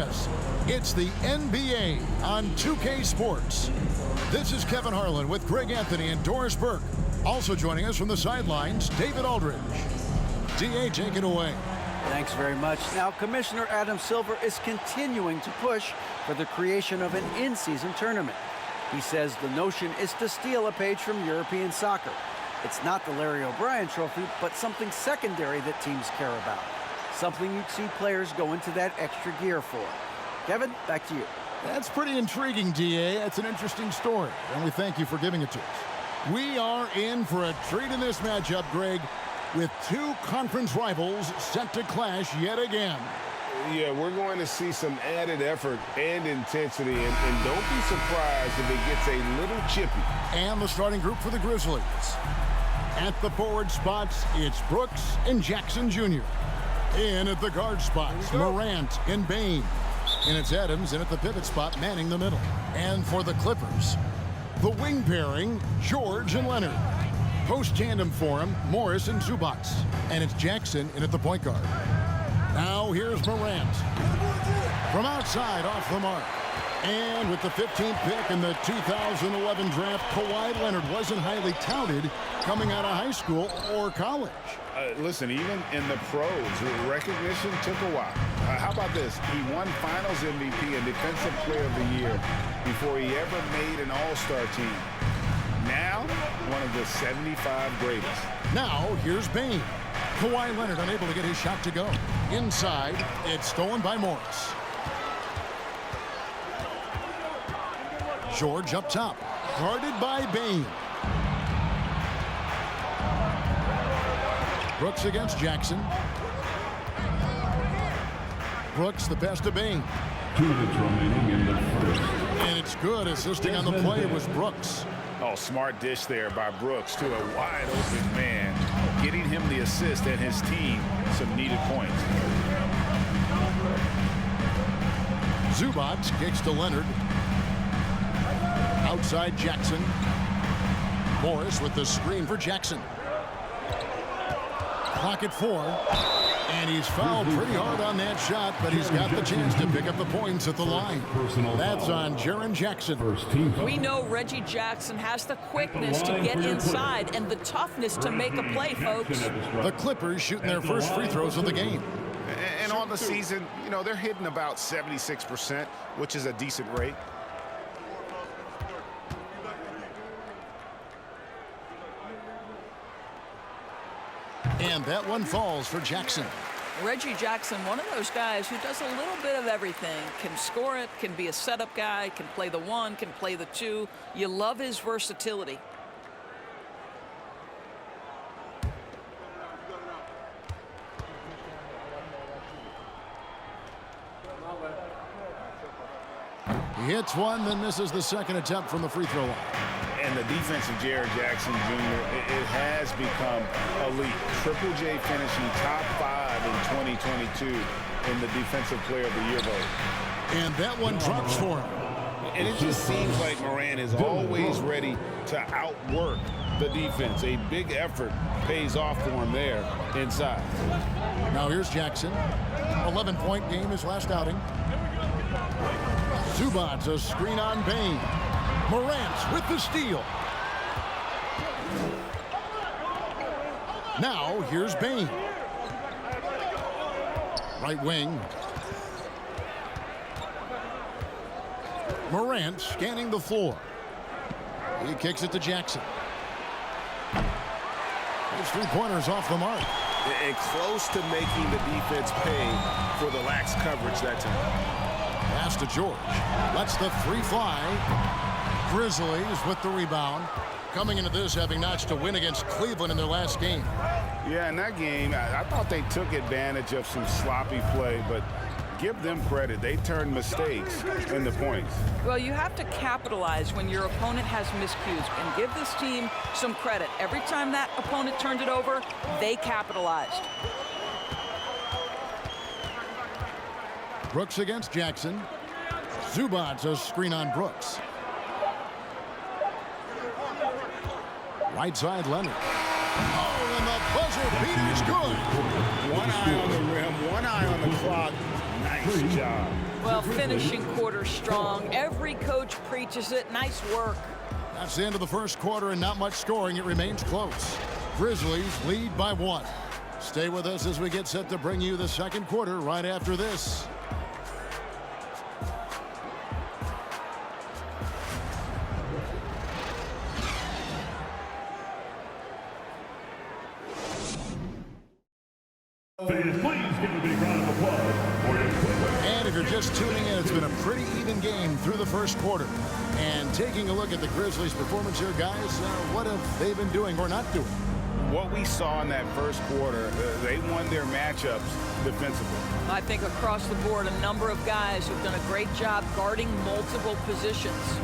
us. It's the NBA on 2K Sports. This is Kevin Harlan with Greg Anthony and Doris Burke. Also joining us from the sidelines, David Aldridge. DA, take it away. Thanks very much. Now, Commissioner Adam Silver is continuing to push for the creation of an in-season tournament. He says the notion is to steal a page from European soccer. It's not the Larry O'Brien trophy, but something secondary that teams care about. Something you'd see players go into that extra gear for. Kevin, back to you. That's pretty intriguing, DA. That's an interesting story, and we thank you for giving it to us. We are in for a treat in this matchup, Greg, with two conference rivals set to clash yet again. Yeah, we're going to see some added effort and intensity, and don't be surprised if it gets a little chippy. And the starting group for the Grizzlies. At the forward spots, it's Brooks and Jackson Jr. In at the guard spots, Morant and Bain. And it's Adams in at the pivot spot, manning the middle. And for the Clippers, the wing pairing, George and Leonard. Post tandem for him, Morris and Zubac. And it's Jackson in at the point guard. Now here's Morant. From outside, off the mark. And with the 15th pick in the 2011 draft, Kawhi Leonard wasn't highly touted coming out of high school or college. Listen, even in the pros, recognition took a while. How about this? He won Finals MVP and Defensive Player of the Year before he ever made an All-Star team. Now, one of the 75 greatest. Now, here's Bain. Kawhi Leonard unable to get his shot to go. Inside, it's stolen by Morris. George up top, guarded by Bain. Brooks against Jackson. Brooks the pass to Bain. 2 minutes remaining in the first. And it's good. Assisting on the play was Brooks. Oh, smart dish there by Brooks to a wide open man, getting him the assist and his team some needed points. Zubac kicks to Leonard. Outside Jackson. Morris with the screen for Jackson. Clock at 4. And he's fouled pretty hard on that shot, but he's got the chance to pick up the points at the line. That's on Jaren Jackson. We know Reggie Jackson has the quickness to get inside and the toughness to make a play, folks. The Clippers shooting their first free throws of the game. And on the season, you know, they're hitting about 76%, which is a decent rate. And that one falls for Jackson. Reggie Jackson, one of those guys who does a little bit of everything. Can score it, can be a setup guy, can play the 1, can play the 2. You love his versatility. He hits one, then misses the second attempt from the free throw line. And the defense of Jaren Jackson Jr., it has become elite. Triple J finishing top 5 in 2022 in the Defensive Player of the Year vote. And that one drops for him. And it just seems like Morant is always ready to outwork the defense. A big effort pays off for him there inside. Now here's Jackson. 11-point game his last outing. Zubac a screen on Bain. Morant with the steal. Now here's Bain. Right wing. Morant scanning the floor. He kicks it to Jackson. His three-pointers off the mark. And close to making the defense pay for the lax coverage that time. Pass to George. Lets the three fly. Grizzlies with the rebound. Coming into this having notched a win against Cleveland in their last game. Yeah, in that game, I thought they took advantage of some sloppy play, but give them credit. They turned mistakes into points. Well, you have to capitalize when your opponent has miscues and give this team some credit. Every time that opponent turned it over, they capitalized. Brooks against Jackson. Zubac a screen on Brooks. Right side Leonard. Oh, and the buzzer beater's good. One eye on the rim, one eye on the clock. Nice job. Well, finishing quarter strong. Every coach preaches it. Nice work. That's the end of the first quarter and not much scoring. It remains close. Grizzlies lead by 1. Stay with us as we get set to bring you the second quarter right after this. Please give a big round of applause for your Clippers. And if you're just tuning in, it's been a pretty even game through the first quarter. And taking a look at the Grizzlies' performance here, guys, what have they been doing or not doing? What we saw in that first quarter, they won their matchups defensively. I think across the board, a number of guys who've done a great job guarding multiple positions.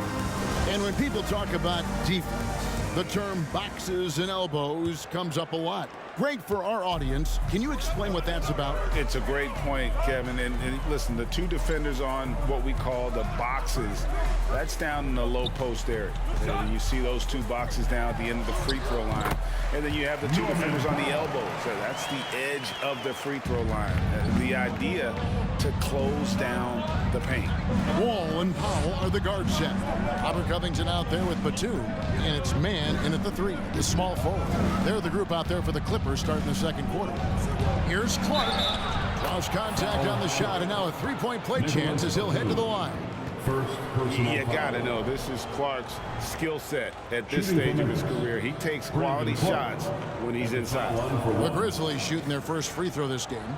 And when people talk about defense, the term boxes and elbows comes up a lot. Great for our audience. Can you explain what that's about? It's a great point, Kevin. And listen, the two defenders on what we call the boxes, that's down in the low post area. And you see those two boxes down at the end of the free throw line. And then you have the two defenders on the elbows. So that's the edge of the free throw line. The idea to close down the paint. Wall and Powell are the guard set. Robert Covington out there with Batum. And it's man in at the 3, the small forward. They're the group out there for the Clippers starting the second quarter. Here's Clark. Draws contact on the shot, and now a three-point play chance as he'll head to the line. First personal You got to know, this is Clark's skill set at this stage of his career. He takes quality shots when he's inside. The Grizzlies shooting their first free throw this game.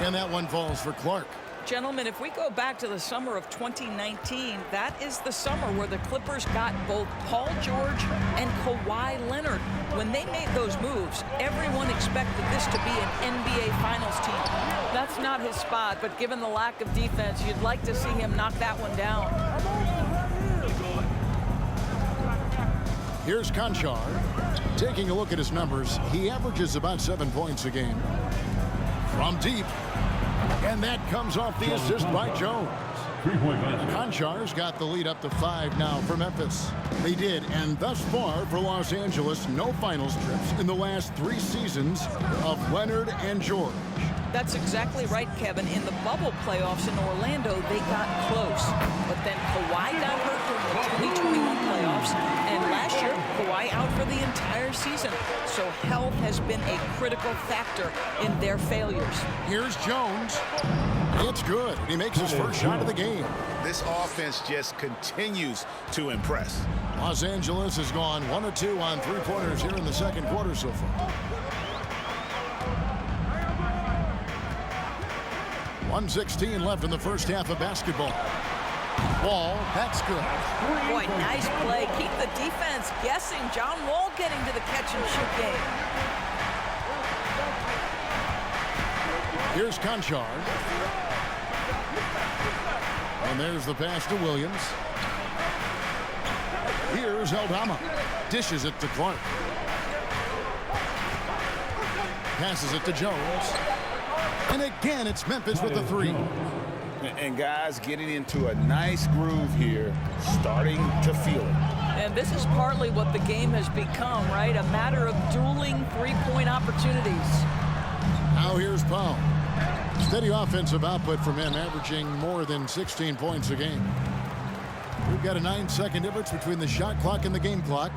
And that one falls for Clark. Gentlemen, if we go back to the summer of 2019, that is the summer where the Clippers got both Paul George and Kawhi Leonard. When they made those moves, everyone expected this to be an NBA Finals team. That's not his spot, but given the lack of defense, you'd like to see him knock that one down. Here's Conchar. Taking a look at his numbers, he averages about 7 points a game. From deep. And that comes off the assist by Jones. Conchar's got the lead up to 5 now for Memphis. They did, and thus far for Los Angeles, no finals trips in the last 3 seasons of Leonard and George. That's exactly right, Kevin. In the bubble playoffs in Orlando, they got close. But then Kawhi got hurt during the 2021 playoffs. And last year, Kawhi out for the entire season. So health has been a critical factor in their failures. Here's Jones. It's good. He makes his first shot of the game. This offense just continues to impress. Los Angeles has gone 1 of 2 on 3-pointers here in the second quarter so far. 1:16 left in the first half of basketball. Wall, that's good. Boy, nice play. Keep the defense guessing. John Wall getting to the catch-and-shoot game. Here's Conchar. And there's the pass to Williams. Here's Aldama. Dishes it to Clark. Passes it to Jones. And again, it's Memphis with the 3. And guys getting into a nice groove here, starting to feel it. And this is partly what the game has become, right? A matter of dueling three-point opportunities. Now here's Powell. Steady offensive output from him, averaging more than 16 points a game. We've got a 9-second difference between the shot clock and the game clock.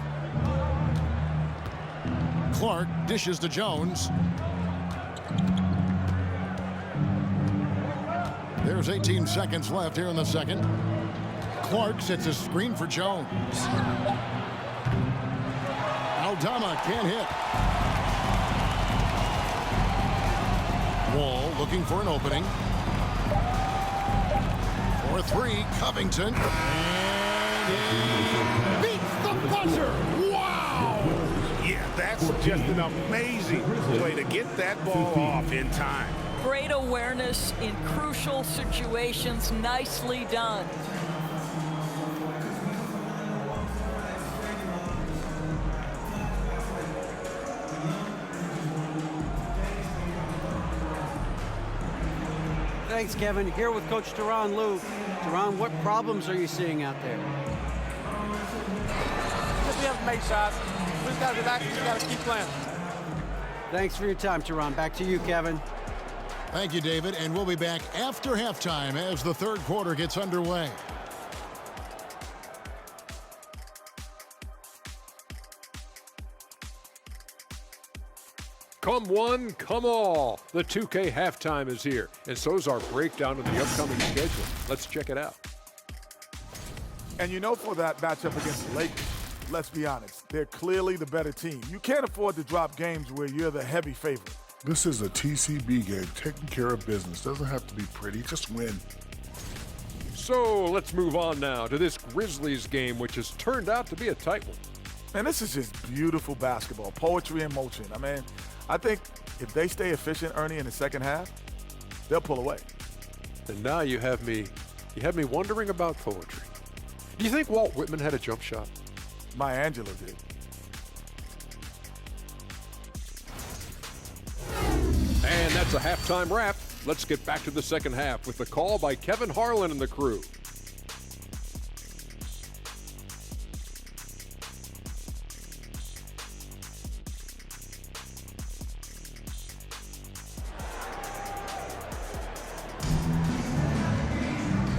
Clark dishes to Jones. There's 18 seconds left here in the second. Clark sets a screen for Jones. Aldama can't hit. Wall looking for an opening. For 3, Covington. And he beats the buzzer. Wow! Yeah, that's just an amazing play to get that ball off in time. Great awareness in crucial situations. Nicely done. Thanks, Kevin. Here with Coach Teron Lou. Teron, what problems are you seeing out there? Just we have to make shots. We just got to relax. We just got to keep playing. Thanks for your time, Teron. Back to you, Kevin. Thank you, David, and we'll be back after halftime as the third quarter gets underway. Come one, come all. The 2K halftime is here, and so's our breakdown of the upcoming schedule. Let's check it out. And you know, for that matchup against the Lakers, let's be honest, they're clearly the better team. You can't afford to drop games where you're the heavy favorite. This is a TCB game, taking care of business. Doesn't have to be pretty, just win. So let's move on now to this Grizzlies game, which has turned out to be a tight one. Man, this is just beautiful basketball, poetry in motion. I mean, I think if they stay efficient, Ernie, in the second half, they'll pull away. And now you have me wondering about poetry. Do you think Walt Whitman had a jump shot? Maya Angelou did. And that's a halftime wrap. Let's get back to the second half with the call by Kevin Harlan and the crew.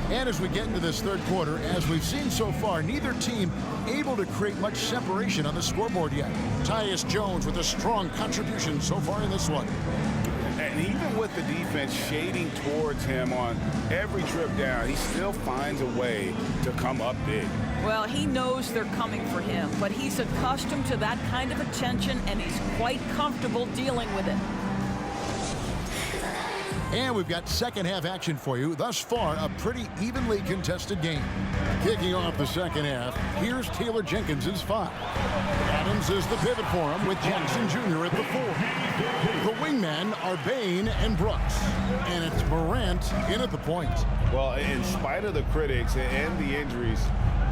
And as we get into this third quarter, as we've seen so far, neither team able to create much separation on the scoreboard yet. Tyus Jones with a strong contribution so far in this one. And even with the defense shading towards him on every trip down, he still finds a way to come up big. Well, he knows they're coming for him, but he's accustomed to that kind of attention, and he's quite comfortable dealing with it. And we've got second half action for you. Thus far, a pretty evenly contested game. Kicking off the second half, here's Taylor Jenkins' 5. Adams is the pivot for him with Jackson Jr. at the 4. The wingmen are Bain and Brooks. And it's Morant in at the point. Well, in spite of the critics and the injuries,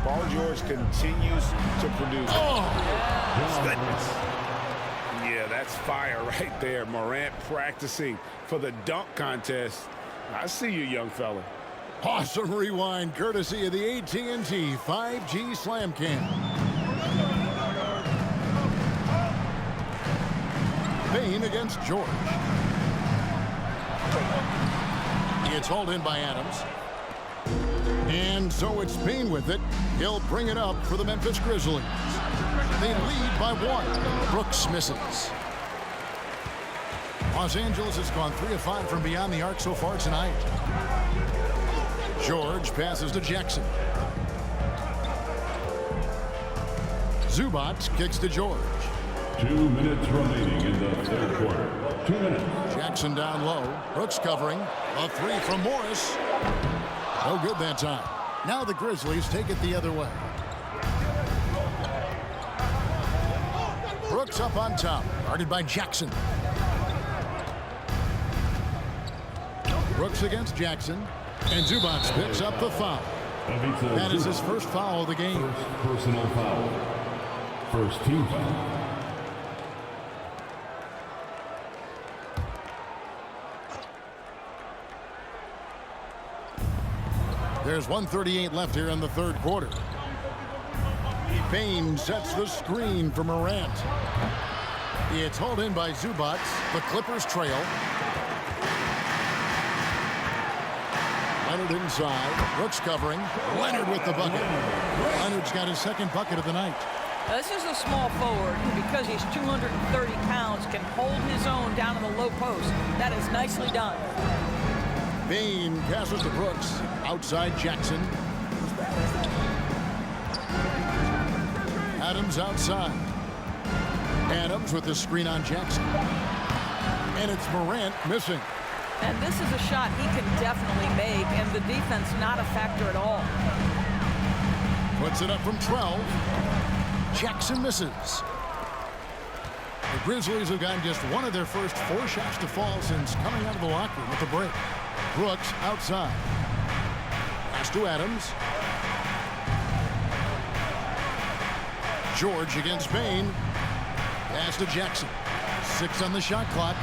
Paul George continues to produce. Oh! Goodness. Yeah, that's fire right there. Morant practicing for the dunk contest. I see you, young fella. Awesome rewind courtesy of the AT&T 5G Slam Cam. Bain against George. It's hauled in by Adams. And so it's Bain with it. He'll bring it up for the Memphis Grizzlies. They lead by 1. Brooks misses. Los Angeles has gone 3 of 5 from beyond the arc so far tonight. George passes to Jackson. Zubac kicks to George. 2 minutes remaining in the third quarter. 2 minutes. Jackson down low. Brooks covering. A 3 from Morris. No good that time. Now the Grizzlies take it the other way. Brooks up on top. Guarded by Jackson. Brooks against Jackson. And Zubac picks up the foul. That is his first foul of the game. First personal foul. First team foul. There's 1:38 left here in the third quarter. Bain sets the screen for Morant. It's hauled in by Zubac. The Clippers trail. Leonard inside. Brooks covering. Leonard with the bucket. Leonard's got his second bucket of the night. Now, this is a small forward who, because he's 230 pounds, can hold his own down in the low post. That is nicely done. Bain passes to Brooks. Outside Jackson. Adams outside. Adams with the screen on Jackson. And it's Morant missing. And this is a shot he can definitely make, and the defense not a factor at all. Puts it up from 12. Jackson misses. The Grizzlies have gotten just one of their first 4 shots to fall since coming out of the locker room with the break. Brooks outside. Pass to Adams. George against Bain. Pass to Jackson. 6 on the shot clock.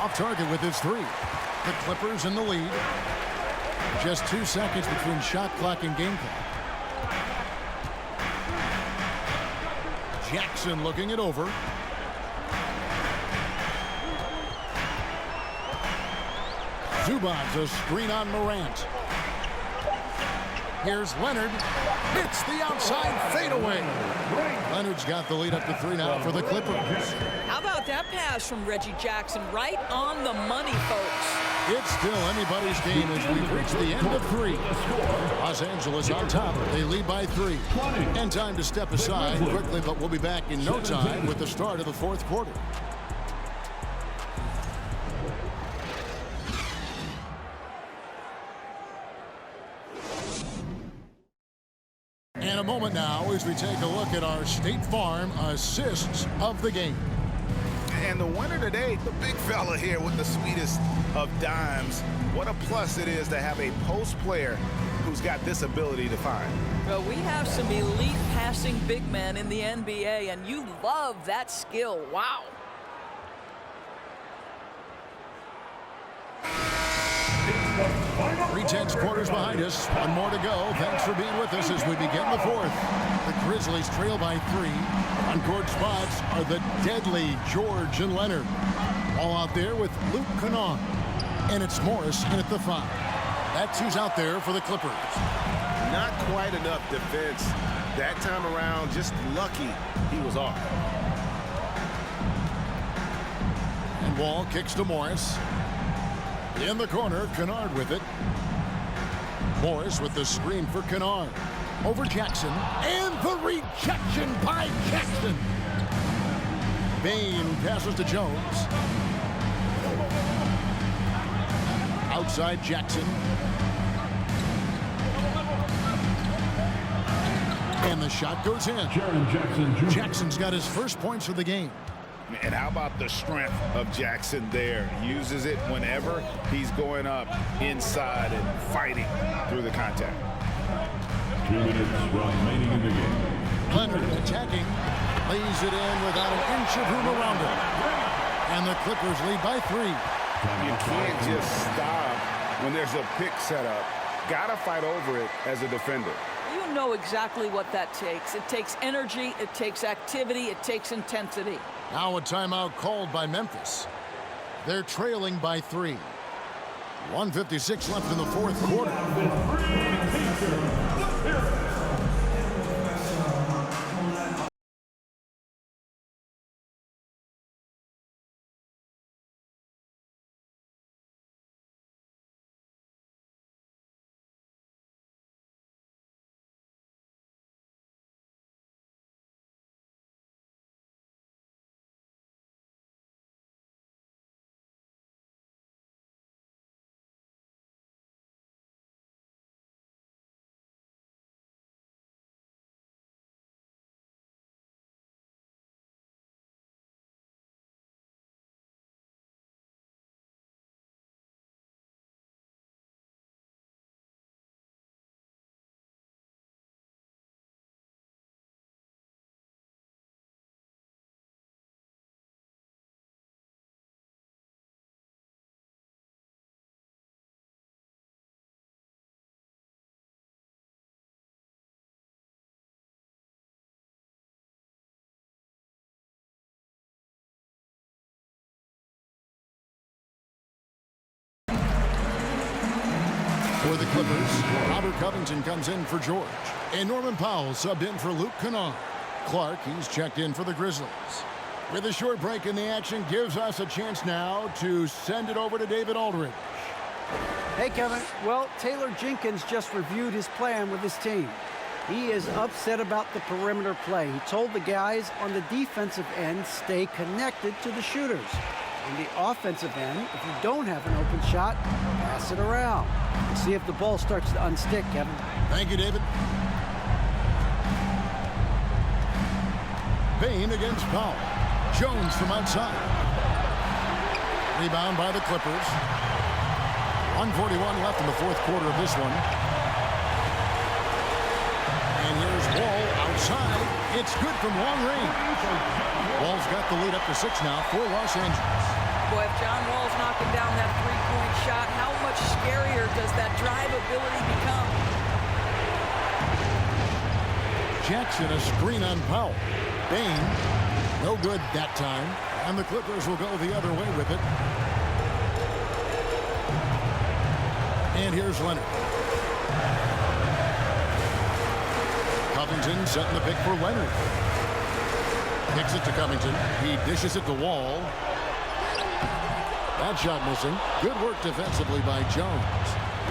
Off target with his 3. The Clippers in the lead. Just 2 seconds between shot clock and game clock. Jackson looking it over. Zubac's a screen on Morant. Here's Leonard. Hits the outside fadeaway. Leonard's got the lead up to 3 now for the Clippers. How about that pass from Reggie Jackson? Right on the money, folks. It's still anybody's game as we've reached the end of 3. Los Angeles on top. They lead by 3. And time to step aside quickly, but we'll be back in no time with the start of the 4th quarter. And a moment now as we take a look at our State Farm assists of the game. And the winner today, the big fella here with the sweetest of dimes. What a plus it is to have a post player who's got this ability to find. Well, we have some elite passing big men in the NBA, and you love that skill. Wow. Tense quarters behind us. One more to go. Thanks for being with us as we begin the 4th. The Grizzlies trail by 3. On-court spots are the deadly George and Leonard. All out there with Luke Kennard. And it's Morris in at the 5. That's who's out there for the Clippers. Not quite enough defense that time around. Just lucky he was off. And Wall kicks to Morris. In the corner, Kennard with it. Morris with the screen for Kennard. Over Jackson. And the rejection by Jackson. Bain passes to Jones. Outside Jackson. And the shot goes in. Jackson's got his first points of the game. And how about the strength of Jackson there? Uses it whenever he's going up inside and fighting through the contact. 2 minutes remaining in the game. Leonard attacking. Lays it in without an inch of room around him. And the Clippers lead by 3. You can't just stop when there's a pick set up. Gotta fight over it as a defender. You know exactly what that takes. It takes energy, it takes activity, it takes intensity. Now a timeout called by Memphis. They're trailing by 3. 1:56 left in the 4th quarter. For the Clippers, Robert Covington comes in for George. And Norman Powell subbed in for Luke Kennard. Clark, he's checked in for the Grizzlies. With a short break in the action, gives us a chance now to send it over to David Aldridge. Hey, Kevin. Well, Taylor Jenkins just reviewed his plan with his team. He is upset about the perimeter play. He told the guys on the defensive end, stay connected to the shooters. On the offensive end, if you don't have an open shot, pass it around. We'll see if the ball starts to unstick, Kevin. Thank you, David. Bain against Powell. Jones from outside. Rebound by the Clippers. 1:41 left in the 4th quarter of this one. And here's Wall outside. It's good from long range. Wall's got the lead up to 6 now for Los Angeles. Boy, if John Wall's knocking down that three-point shot, how much scarier does that drive ability become? Jackson, a screen on Powell. Bain, no good that time. And the Clippers will go the other way with it. And here's Leonard. Covington setting the pick for Leonard. Kicks it to Covington. He dishes it to Wall. That shot missing. Good work defensively by Jones.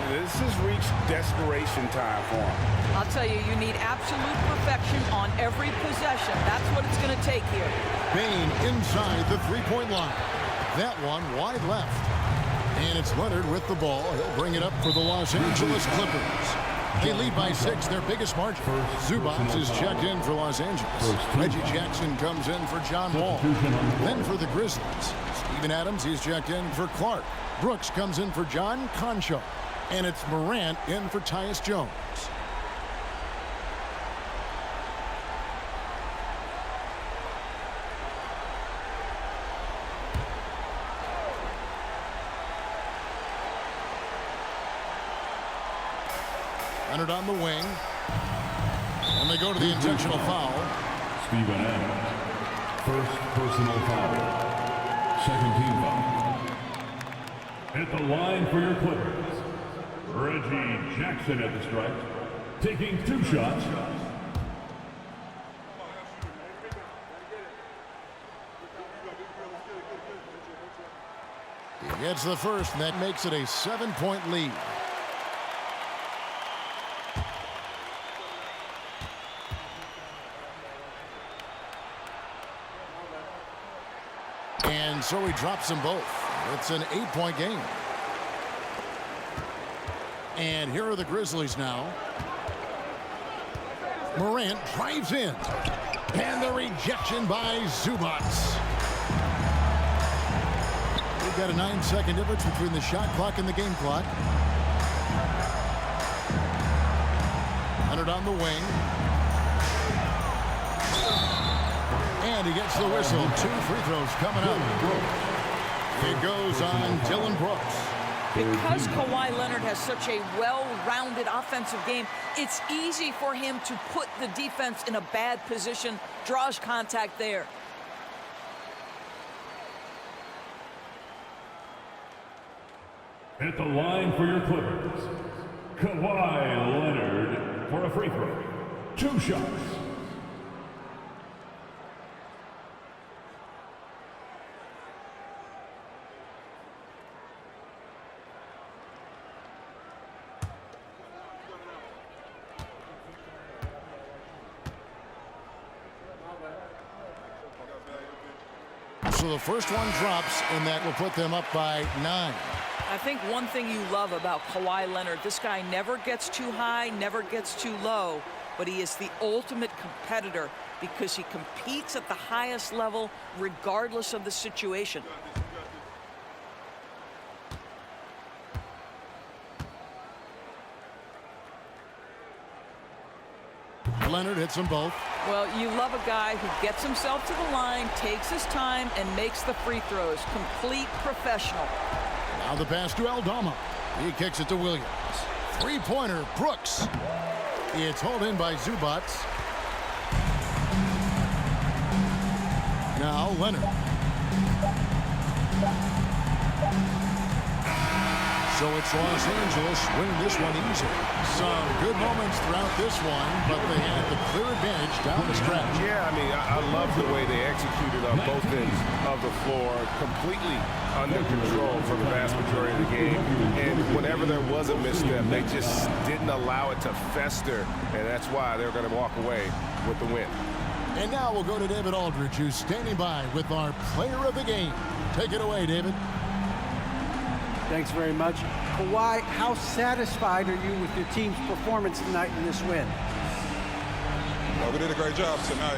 This has reached desperation time for him. I'll tell you, you need absolute perfection on every possession. That's what it's going to take here. Bain inside the three-point line. That one wide left. And it's Leonard with the ball. He'll bring it up for the Los Angeles Clippers. They lead by 6, their biggest margin. Zubac is checked in for Los Angeles. Reggie Jackson comes in for John Wall. Then for the Grizzlies, Steven Adams, he's checked in for Clark. Brooks comes in for John Concho. And it's Morant in for Tyus Jones. Leonard on the wing. And they go to the intentional foul. Steven Adams. First personal foul. Second team foul. At the line for your Clippers, Reggie Jackson at the strike, taking 2 shots. He gets the first, and that makes it a 7-point lead. And so he drops them both. It's an 8-point game. And here are the Grizzlies now. Morant drives in. And the rejection by Zubac. We've got a 9-second difference between the shot clock and the game clock. Leonard on the wing. And he gets the whistle. 2 free throws coming up. It goes on Dillon Brooks. Because Kawhi Leonard has such a well-rounded offensive game, it's easy for him to put the defense in a bad position, draws contact there. At the line for your Clippers, Kawhi Leonard for a free throw. 2 shots. So the first one drops, and that will put them up by 9. I think one thing you love about Kawhi Leonard, this guy never gets too high, never gets too low, but he is the ultimate competitor because he competes at the highest level regardless of the situation. Leonard hits them both. Well, you love a guy who gets himself to the line, takes his time, and makes the free throws. Complete professional. Now the pass to Aldama. He kicks it to Williams. Three-pointer, Brooks. It's hauled in by Zubac. Now Leonard. So it's Los Angeles winning this one easy. Some good moments throughout this one, but they had the clear advantage down the stretch. Yeah, I mean, I love the way they executed on both ends of the floor, completely under control for the vast majority of the game. And whenever there was a misstep, they just didn't allow it to fester, and that's why they're going to walk away with the win. And now we'll go to David Aldridge, who's standing by with our player of the game. Take it away, David. Thanks very much. Kawhi, how satisfied are you with your team's performance tonight in this win? Well, we did a great job tonight.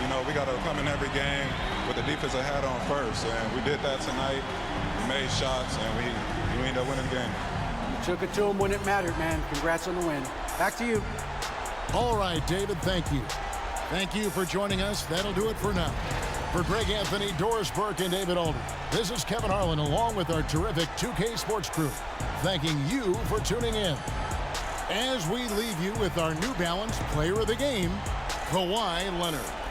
You know, we got to come in every game with the defensive hat on first, and we did that tonight. We made shots, and we ended up winning the game. You took it to them when it mattered, man. Congrats on the win. Back to you. All right, David, thank you. Thank you for joining us. That'll do it for now. For Greg Anthony, Doris Burke, and David Alden, this is Kevin Harlan along with our terrific 2K Sports crew, thanking you for tuning in. As we leave you with our New Balance Player of the Game, Kawhi Leonard.